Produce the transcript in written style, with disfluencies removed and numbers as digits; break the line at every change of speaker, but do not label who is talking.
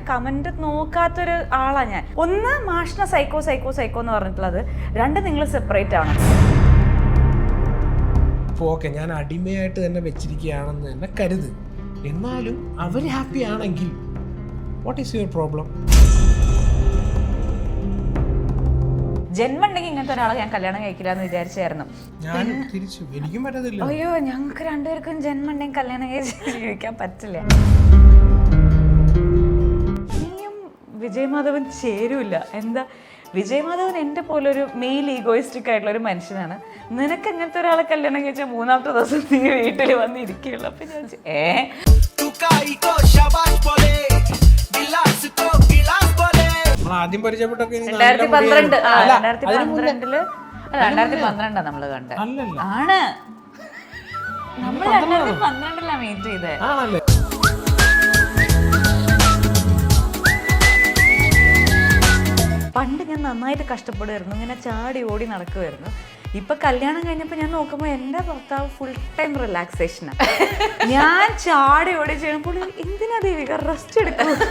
Comment നോക്കാത്തൊരു ആളാണ് ഞാൻ. ഒന്ന് മാഷിനെ സൈക്കോ സൈക്കോ സൈക്കോ എന്ന് പറഞ്ഞിട്ടുള്ളത്, രണ്ട് നിങ്ങൾ സെപ്പറേറ്റ് ആണ്.
ഓക്കെ, ഞാൻ അടിമയായിട്ട് തന്നെ വെച്ചിരിക്കുകയാണെന്ന് തന്നെ കരുത്, എന്നാലും അവർ ഹാപ്പി ആണെങ്കിൽ വാട്ട് ഈസ് യുവർ പ്രോബ്ലം?
ജന്മണ്ടെങ്കിൽ ഇങ്ങനത്തെ ഒരാളെ ഞാൻ കല്യാണം കഴിക്കില്ല എന്ന് വിചാരിച്ചായിരുന്നു.
ഞാൻ തിരിച്ചു, എനിക്കും പറ്റത്തില്ല.
അയ്യോ, ഞങ്ങൾക്ക് രണ്ടുപേർക്കും ജന്മണ്ടെങ്കിൽ കല്യാണം കഴിച്ച് ജീവിക്കാൻ പറ്റില്ല. നീയും വിജയ് മാധവൻ ചേരൂല. എന്താ, വിജയ് മാധവൻ എൻ്റെ പോലൊരു മെയിൽ ഈഗോയിസ്റ്റിക് ആയിട്ടുള്ള ഒരു മനുഷ്യനാണ്. നിനക്ക് അങ്ങനത്തെ ഒരാളെ കല്യാണം കഴിച്ചാൽ മൂന്നാമത്തെ ദിവസം നീ വീട്ടിൽ വന്ന് ഇരിക്കുകയുള്ളൂ. അപ്പൊ ഞാൻ
ആദ്യം പരിചയപ്പെട്ടൊക്കെ
2012 നമ്മള് കണ്ടത് ആണ്. നമ്മൾ 2012 മീറ്റ് ചെയ്തേ. പണ്ട് ഞാൻ നന്നായിട്ട് കഷ്ടപ്പെടുമായിരുന്നു, ഇങ്ങനെ ചാടി ഓടി നടക്കുമായിരുന്നു. ഇപ്പൊ കല്യാണം കഴിഞ്ഞപ്പോ ഞാൻ നോക്കുമ്പോ എന്റെ ഭർത്താവ് ഫുൾ ടൈം റിലാക്സേഷനാണ്. ഞാൻ ചാടി ഓടി ചെയ്യുമ്പോൾ എന്തിനാ ദേവിക റെസ്റ്റ് എടുക്കുന്നത്?